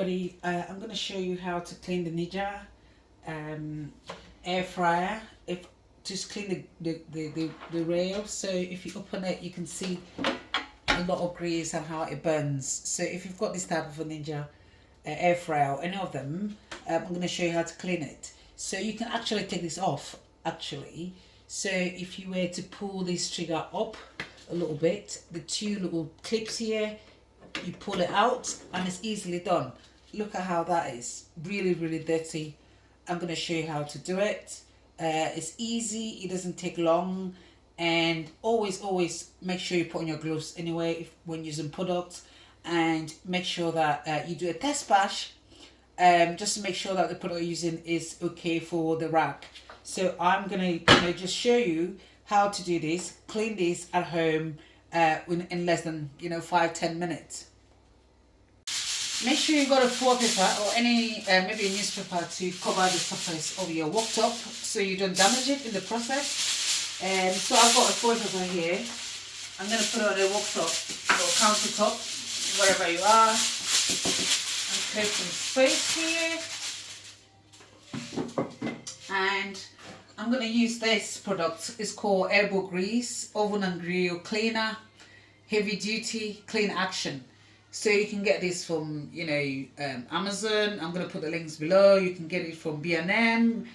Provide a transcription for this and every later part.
everybody, I'm going to show you how to clean the Ninja air fryer. If just clean the rail. So if you open it, you can see a lot of grease and how it burns. So if you've got this type of a Ninja air fryer or any of them, I'm going to show you how to clean it. So you can actually take this off actually. So if you were to pull this trigger up a little bit, the two little clips here, you pull it out and it's easily done. Look at how that is. Really dirty. I'm going to show you how to do it. It's easy, it doesn't take long, and always make sure you put on your gloves anyway when using products, and make sure that you do a test bash just to make sure that the product you're using is okay for the rack. So I'm going to just show you how to do this, clean this at home in less than 5-10 minutes. Make sure you got a foil paper or any maybe a newspaper to cover the surface of your worktop so you don't damage it in the process. So I've got a foil paper here. I'm going to put it on the worktop or countertop, wherever you are, and create some space here. And I'm going to use this product. It's called Elbow Grease Oven and Grill Cleaner, Heavy Duty Clean Action. So you can get this from Amazon. I'm going to put the links below. You can get it from B&M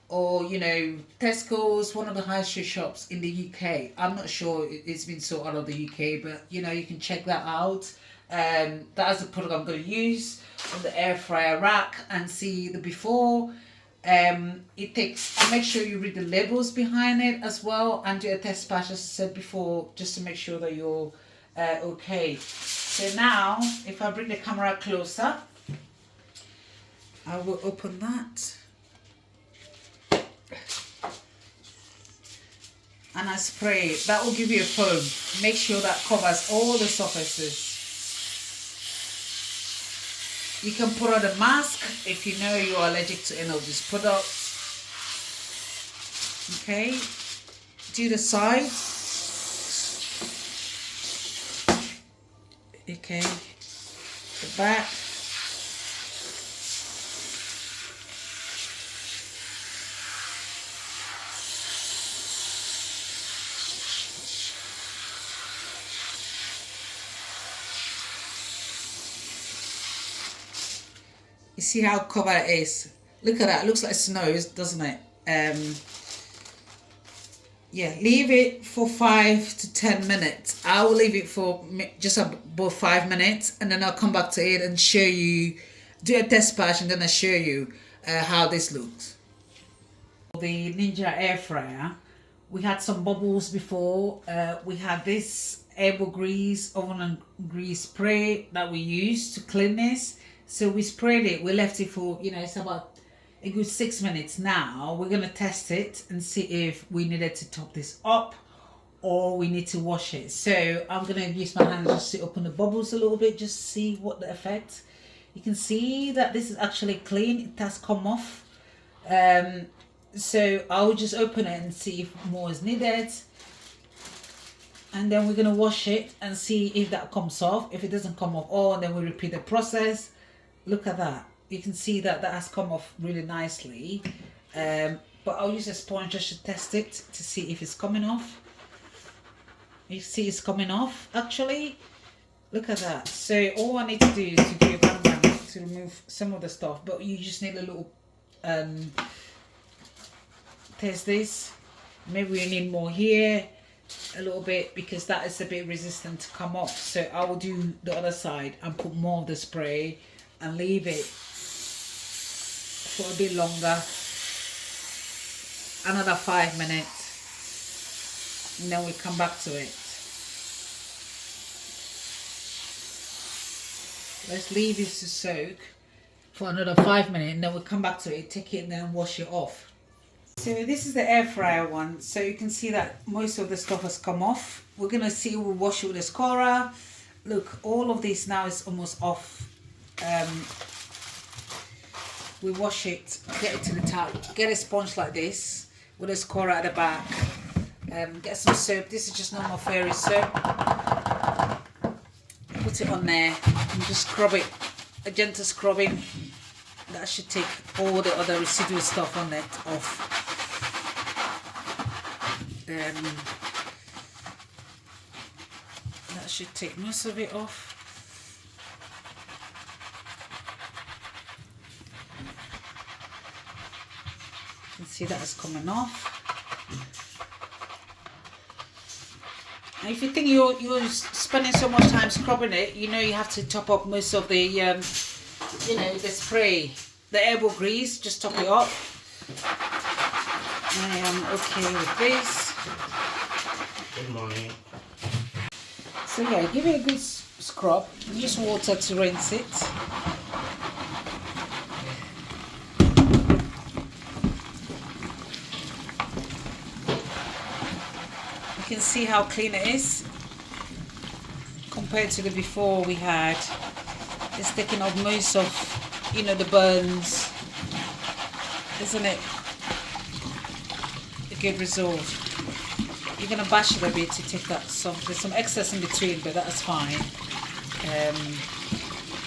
or Tesco's, one of the high street shops in the UK. I'm not sure it's been sold out of the UK, but you can check that out. That is the product I'm going to use on the air fryer rack and see the before. It takes, make sure you read the labels behind it as well and do a test batch, as I said before, just to make sure that you're okay. So now, if I bring the camera closer, I will open that. And I spray it. That will give you a foam. Make sure that covers all the surfaces. You can put on a mask if you know you're allergic to any of these products. Okay, do the sides. Okay, the back. You see how covered it is. Look at that, it looks like snow, doesn't it? Yeah, leave it for 5 to 10 minutes. I will leave it for just about 5 minutes, and then I'll come back to it and show you, do a test batch, and then I'll show you how this looks. The Ninja air fryer, we had some bubbles before. We had this elbow grease, oven and grease spray that we used to clean this. So we sprayed it, we left it for, it's about a good 6 minutes. Now we're going to test it and see if we needed to top this up or we need to wash it. So I'm going to use my hand just to open the bubbles a little bit, just to see what the effect. You can see that this is actually clean, it has come off. So I'll just open it and see if more is needed. And then we're going to wash it and see if that comes off. If it doesn't come off, and then we repeat the process. Look at that. You can see that that has come off really nicely. But I'll use a sponge just to test it to see if it's coming off. You see it's coming off actually. Look at that. So all I need to do is to do a bang bang to remove some of the stuff. But you just need a little test this. Maybe we need more here. A little bit, because that is a bit resistant to come off. So I will do the other side and put more of the spray and leave it for a bit longer, another 5 minutes, and then we come back to it. Let's leave this to soak for another 5 minutes, and then we'll come back to it, take it and then wash it off. So this is the air fryer one. So you can see that most of the stuff has come off. We're gonna see, we'll wash it with a Scora. Look, all of this now is almost off. We wash it, get it to the towel, get a sponge like this with a Scora at the back. Get some soap. This is just normal fairy soap. Put it on there and just scrub it a gentle scrubbing. That should take all the other residual stuff on it off. That should take most of it off. You can see that is coming off. And if you think you're spending so much time scrubbing it, you know you have to top up most of the you know, the spray, the elbow grease. Just top it up. I am okay with this. Good morning. So yeah, give it a good scrub. Use water to rinse it. You can see how clean it is compared to the before we had. It's taking off most of, you know, the burns, isn't it? A good result. You're gonna bash it a bit to take that some. There's some excess in between, but that's fine.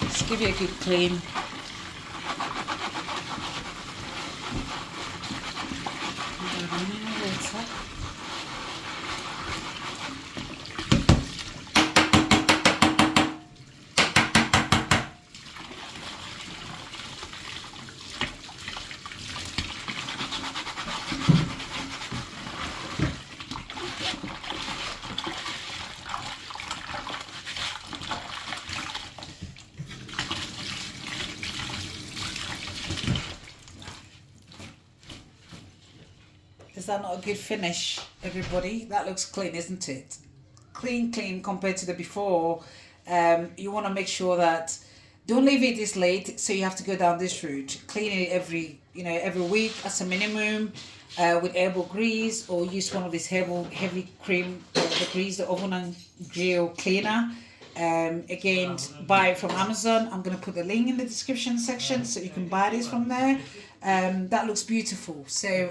Just give it a good clean. Is that not a good finish, everybody? That looks clean, isn't it? Clean compared to the before. You want to make sure that, don't leave it this late, so you have to go down this route. Clean it every week as a minimum, with elbow grease, or use one of these heavy cream, the grease, the oven and grill cleaner. Again, buy it from Amazon. I'm going to put the link in the description section so you can buy this from there. That looks beautiful. So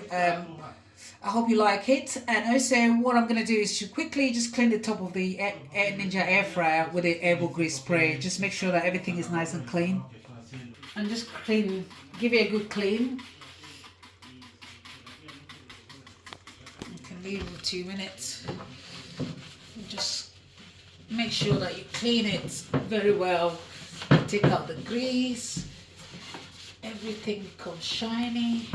I hope you like it. And also what I'm going to do is to quickly just clean the top of the Ninja air fryer with the elbow grease spray. Just make sure that everything is nice and clean. And just clean, give it a good clean. You can leave it for 2 minutes. Just make sure that you clean it very well. Take out the grease. Everything becomes shiny.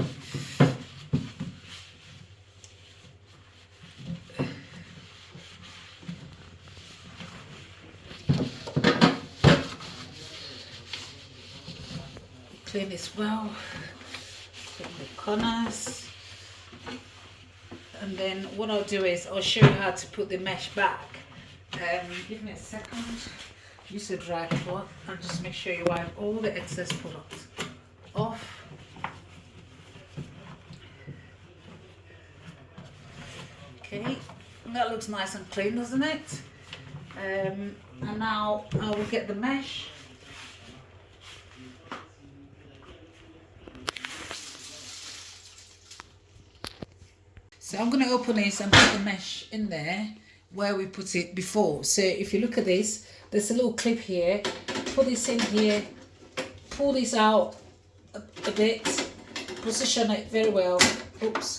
Clean this well. Clean the corners. And then what I'll do is I'll show you how to put the mesh back. Give me a second. Use a dry cloth and just make sure you wipe all the excess product off. Okay, that looks nice and clean, doesn't it? And now I will get the mesh. So I'm going to open this and put the mesh in there where we put it before. So if you look at this, there's a little clip here. Put this in here, pull this out a bit, position it very well. Oops,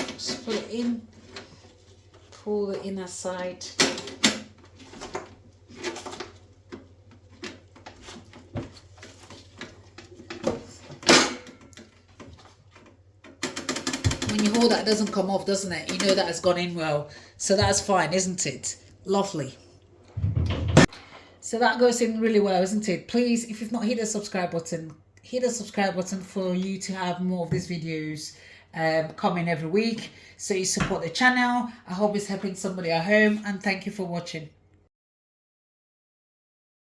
just put it in, pull the inner side. When you hold that, it doesn't come off, doesn't it? You know that has gone in well. So that's fine, isn't it? Lovely. So that goes in really well, isn't it? Please, if you've not hit the subscribe button, hit the subscribe button for you to have more of these videos coming every week. So you support the channel. I hope it's helping somebody at home, and thank you for watching.